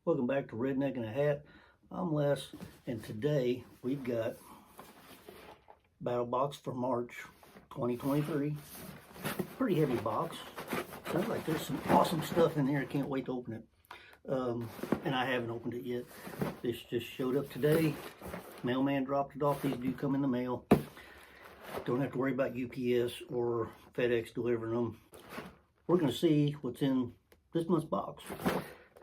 Welcome back to Redneck in a Hat. I'm Les, and today we've got BATTLBOX for March 2023. Pretty heavy box. Sounds like there's some awesome stuff in there. I can't wait to open it. And I haven't opened it yet. This just showed up today. Mailman dropped it off. These do come in the mail. Don't have to worry about UPS or FedEx delivering them. We're going to see what's in this month's box.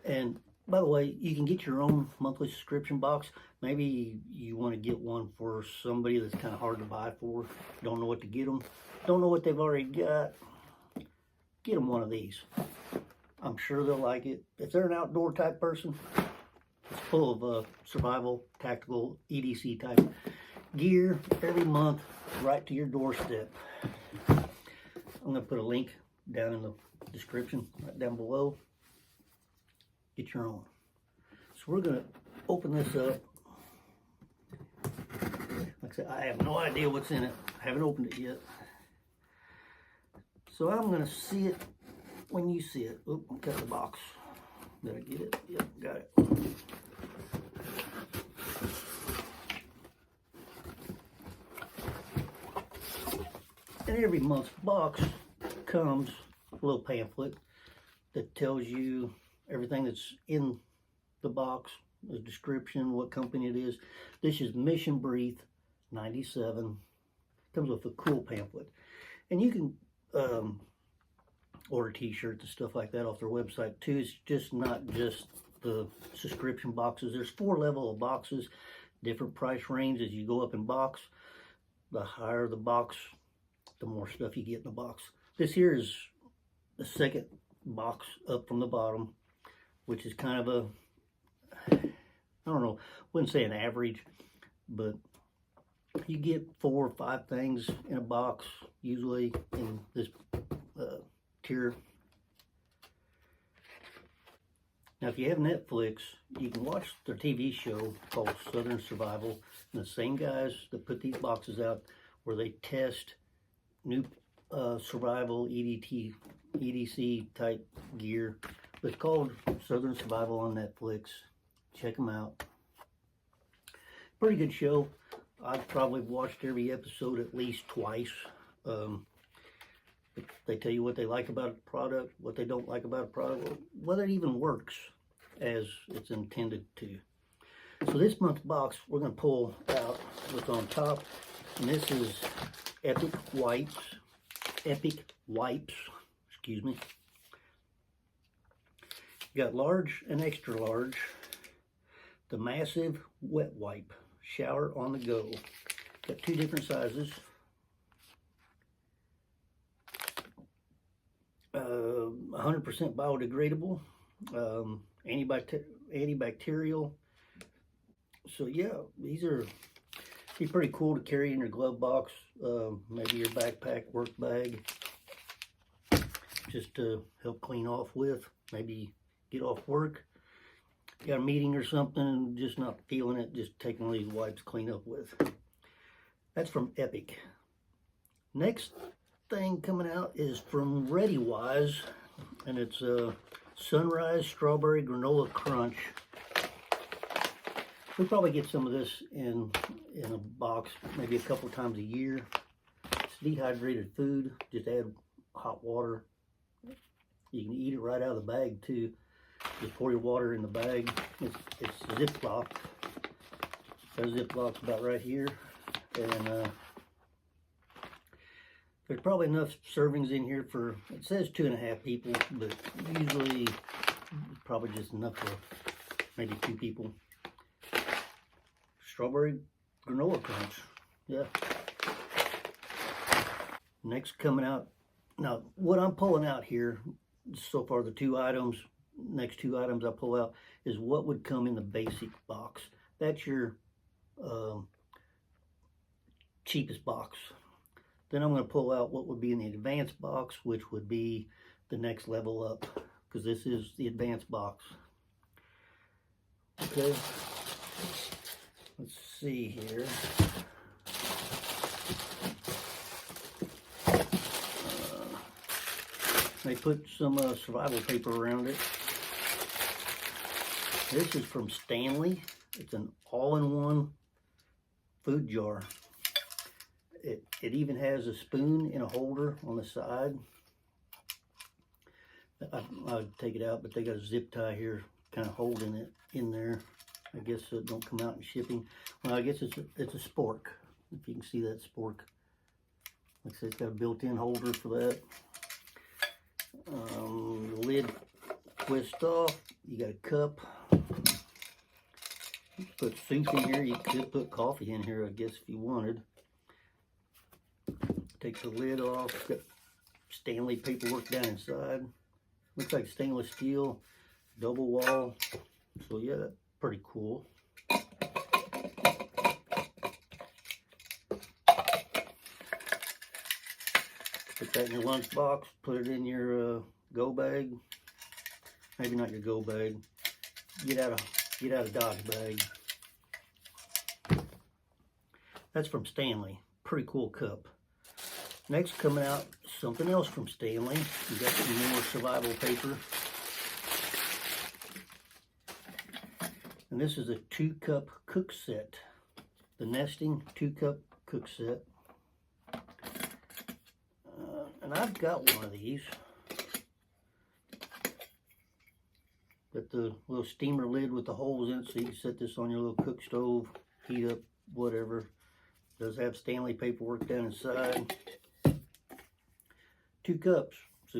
And by the way, you can get your own monthly subscription box. Maybe you want to get one for somebody that's kind of hard to buy for. Don't know what to get them. Don't know what they've already got. Get them one of these. I'm sure they'll like it. If they're an outdoor type person, it's full of survival, tactical, EDC type gear every month right to your doorstep. I'm going to put a link down in the description, right down below. Get your own. So we're going to open this up. Like I said, I have no idea what's in it. I haven't opened it yet. So I'm going to see it when you see it. Oop, I'll cut the box. Did I get it? Yep, got it. And every month's box comes a little pamphlet that tells you everything that's in the box, the description, what company it is. This is Mission Breathe 97. Comes with a cool pamphlet. And you can order t-shirts and stuff like that off their website too. It's just not just the subscription boxes. There's 4 levels of boxes, different price range as you go up in box. The higher the box, the more stuff you get in the box. This here is the second box up from the bottom, which is kind of a, I don't know, wouldn't say an average, but you get 4 or 5 things in a box, usually in this tier. Now, if you have Netflix, you can watch their TV show called Southern Survival, and the same guys that put these boxes out where they test new survival EDC type gear. It's called Southern Survival on Netflix. Check them out. Pretty good show. I've probably watched every episode at least twice. They tell you what they like about a product, what they don't like about a product, whether it even works as it's intended to. So this month's box, we're going to pull out what's on top. And this is Epic Wipes, excuse me. You got large and extra large. The massive wet wipe, shower on the go. Got 2 different sizes. 100% biodegradable, antibacterial. So yeah, these are pretty cool to carry in your glove box, maybe your backpack, work bag, just to help clean off with. Maybe get off work, got a meeting or something, just not feeling it, just taking these wipes to clean up with. That's from Epic. Next thing coming out is from ReadyWise, and it's a Sunrise Strawberry Granola Crunch. We'll probably get some of this in a box maybe a couple times a year. It's dehydrated food. Just add hot water. You can eat it right out of the bag too. Just pour your water in the bag. It's Ziploc. That Ziploc about right here, and there's probably enough servings in here for, it says 2.5 people, but usually probably just enough for maybe 2 people. Strawberry Granola Crunch, yeah. Next coming out, now what I'm pulling out here, so far the 2 items, next 2 items I pull out is what would come in the basic box. That's your cheapest box. Then I'm going to pull out what would be in the advanced box, which would be the next level up, because this is the advanced box. Okay, let's see here. They put some survival paper around it. This is from Stanley. It's an all-in-one food jar. It even has a spoon in a holder on the side. I'd take it out, but they got a zip tie here kind of holding it in there, I guess, so it don't come out in shipping. Well, I guess it's a spork, if you can see that spork. Like I said, it's got a built-in holder for that. The lid twists off. You got a cup. You can put soup in here. You could put coffee in here, I guess, if you wanted. Take the lid off. Got Stanley paperwork down inside. Looks like stainless steel, double wall. So yeah, that's pretty cool. Put that in your lunchbox. Put it in your go bag. Maybe not your go bag. Get out of Dodge bag. That's from Stanley. Pretty cool cup. Next, coming out, something else from Stanley. We got some more survival paper. And this is a 2-cup cook set. The nesting 2-cup cook set. And I've got one of these. Got the little steamer lid with the holes in it, so you can set this on your little cook stove, heat up, whatever. Does have Stanley paperwork down inside. 2 cups, so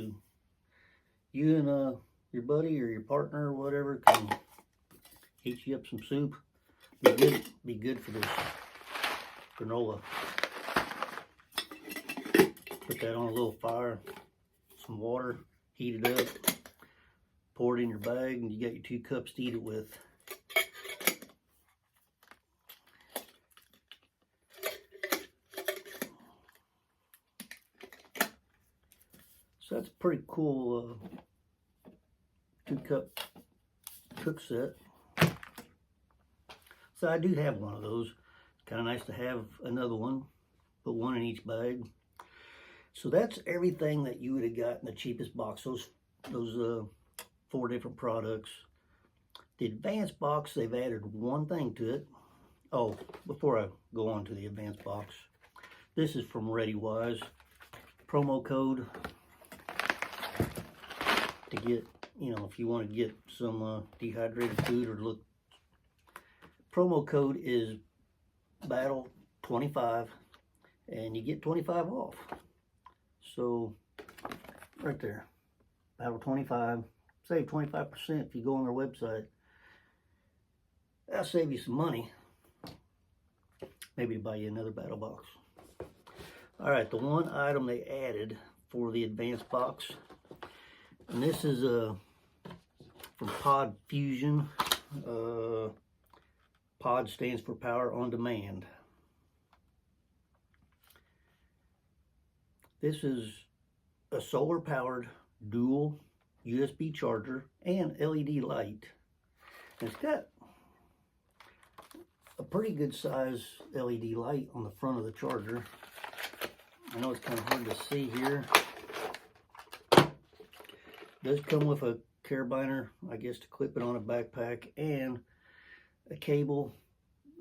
you and your buddy or your partner or whatever can heat you up some soup. Be good for this granola. Put that on a little fire, some water, heat it up, pour it in your bag, and you got your 2 cups to eat it with. So that's a pretty cool 2-cup cook set. So I do have one of those. Kind of nice to have another one. Put one in each bag. So that's everything that you would have got in the cheapest box. Those 4 different products. The advanced box, they've added one thing to it. Oh, before I go on to the advanced box, this is from ReadyWise. Promo code to get, you know, if you want to get some dehydrated food or look. Promo code is BATTLE25 and you get 25 off. So right there, BATTLE25, save 25% if you go on their website. That'll save you some money. Maybe buy you another BATTLBOX. All right, the one item they added for the advanced box, and this is from Pod Fusion. Pod stands for Power on Demand. This is a solar-powered dual USB charger and LED light. And it's got a pretty good size LED light on the front of the charger. I know it's kind of hard to see here. It does come with a carabiner, I guess, to clip it on a backpack, and a cable,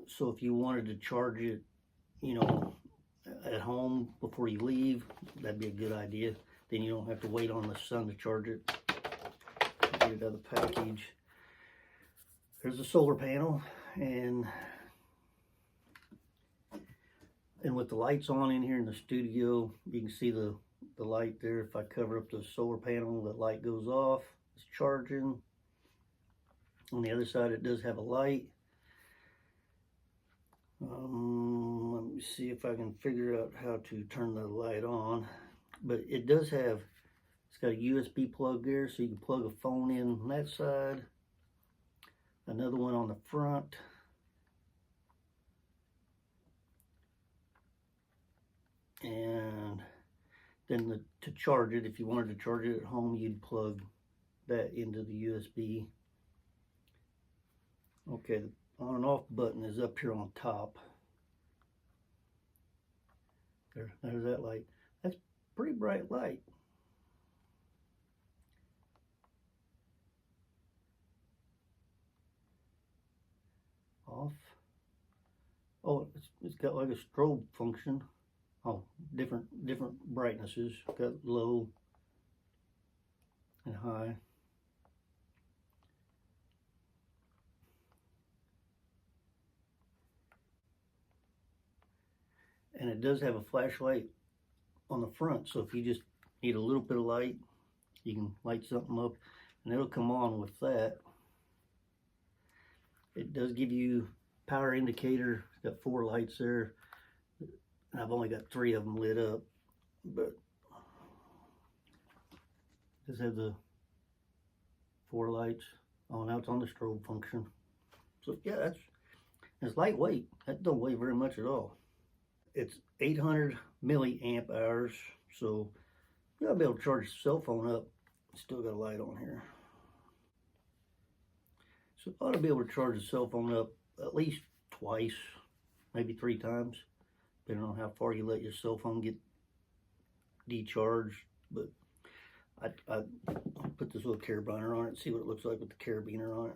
so if you wanted to charge it, you know, at home before you leave, that'd be a good idea. Then you don't have to wait on the sun to charge it. Get it out of the package. There's a solar panel, and with the lights on in here in the studio, you can see the light there. If I cover up the solar panel, the light goes off. It's charging. On the other side, it does have a light. Let me see if I can figure out how to turn the light on. But it does have, it's got a USB plug there, so you can plug a phone in on that side. Another one on the front. And then to charge it, if you wanted to charge it at home, you'd plug that into the USB. Okay, the on and off button is up here on top. There's that light. That's pretty bright light. off. Oh, it's got like a strobe function. Oh, different brightnesses. Got low and high. And it does have a flashlight on the front, so if you just need a little bit of light, you can light something up and it'll come on with that. It does give you power indicator. It's got 4 lights there, and I've only got 3 of them lit up, but just have the 4 lights. Oh, now it's on the strobe function. So yeah, it's lightweight. That don't weigh very much at all. It's 800 milliamp hours, so you'll be able to charge the cell phone up. Still got a light on here. So I ought to be able to charge the cell phone up at least twice, maybe 3 times, depending on how far you let your cell phone get decharged. But I'll put this little carabiner on it and see what it looks like with the carabiner on it.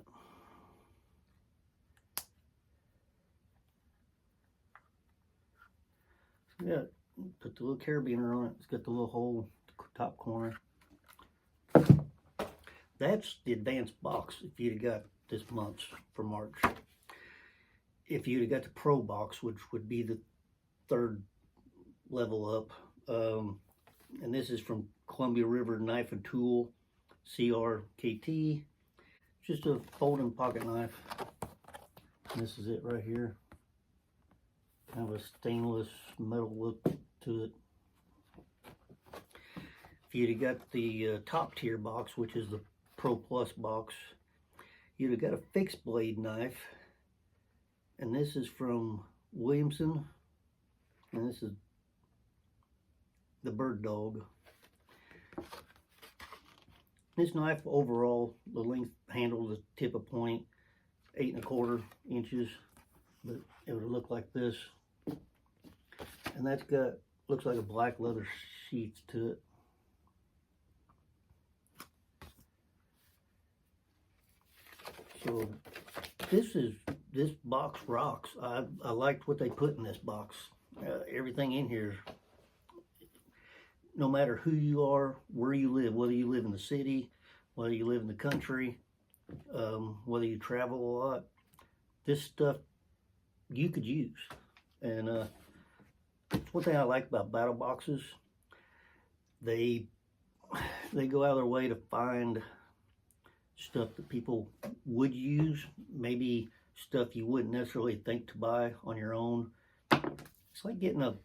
Yeah, put the little carabiner on it. It's got the little hole at the top corner. That's the advanced box if you'd have got this month's for March. If you'd have got the Pro box, which would be the 3rd level up, and this is from Columbia River Knife and Tool, CRKT. Just a folding pocket knife. And this is it right here. Kind of a stainless metal look to it. If you'd have got the top tier box, which is the Pro Plus box, you'd have got a fixed blade knife. And this is from Williamson. And this is the Bird Dog. This knife overall, the length handle, the tip of point, 8 1/4 inches. But it would look like this. And that's got, looks like a black leather sheath to it. So this box rocks. I liked what they put in this box. Everything in here, no matter who you are, where you live, whether you live in the city, whether you live in the country, whether you travel a lot, this stuff you could use. And one thing I like about BATTLBOXes, they go out of their way to find stuff that people would use, maybe stuff you wouldn't necessarily think to buy on your own. It's like getting a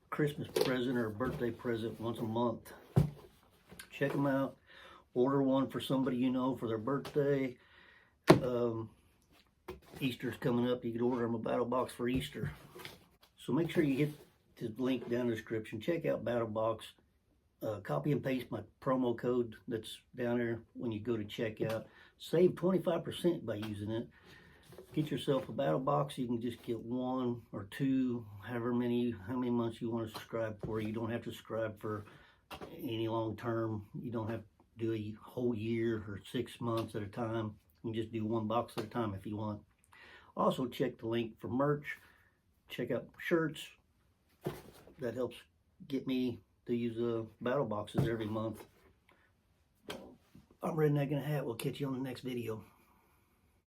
Christmas present or a birthday present once a month. Check them out. Order one for somebody you know for their birthday. Easter's coming up. You could order them a BATTLBOX for Easter. So make sure you hit the link down in the description. Check out BATTLBOX. Copy and paste my promo code that's down there when you go to checkout. Save 25% by using it. Get yourself a BATTLBOX. You can just get 1 or 2, how many months you want to subscribe for. You don't have to subscribe for any long term. You don't have to do a whole year or 6 months at a time. You can just do 1 box at a time if you want. Also check the link for merch. Check out shirts. That helps get me to use BATTLBOXes every month. I'm Redneck in a Hat. We'll catch you on the next video.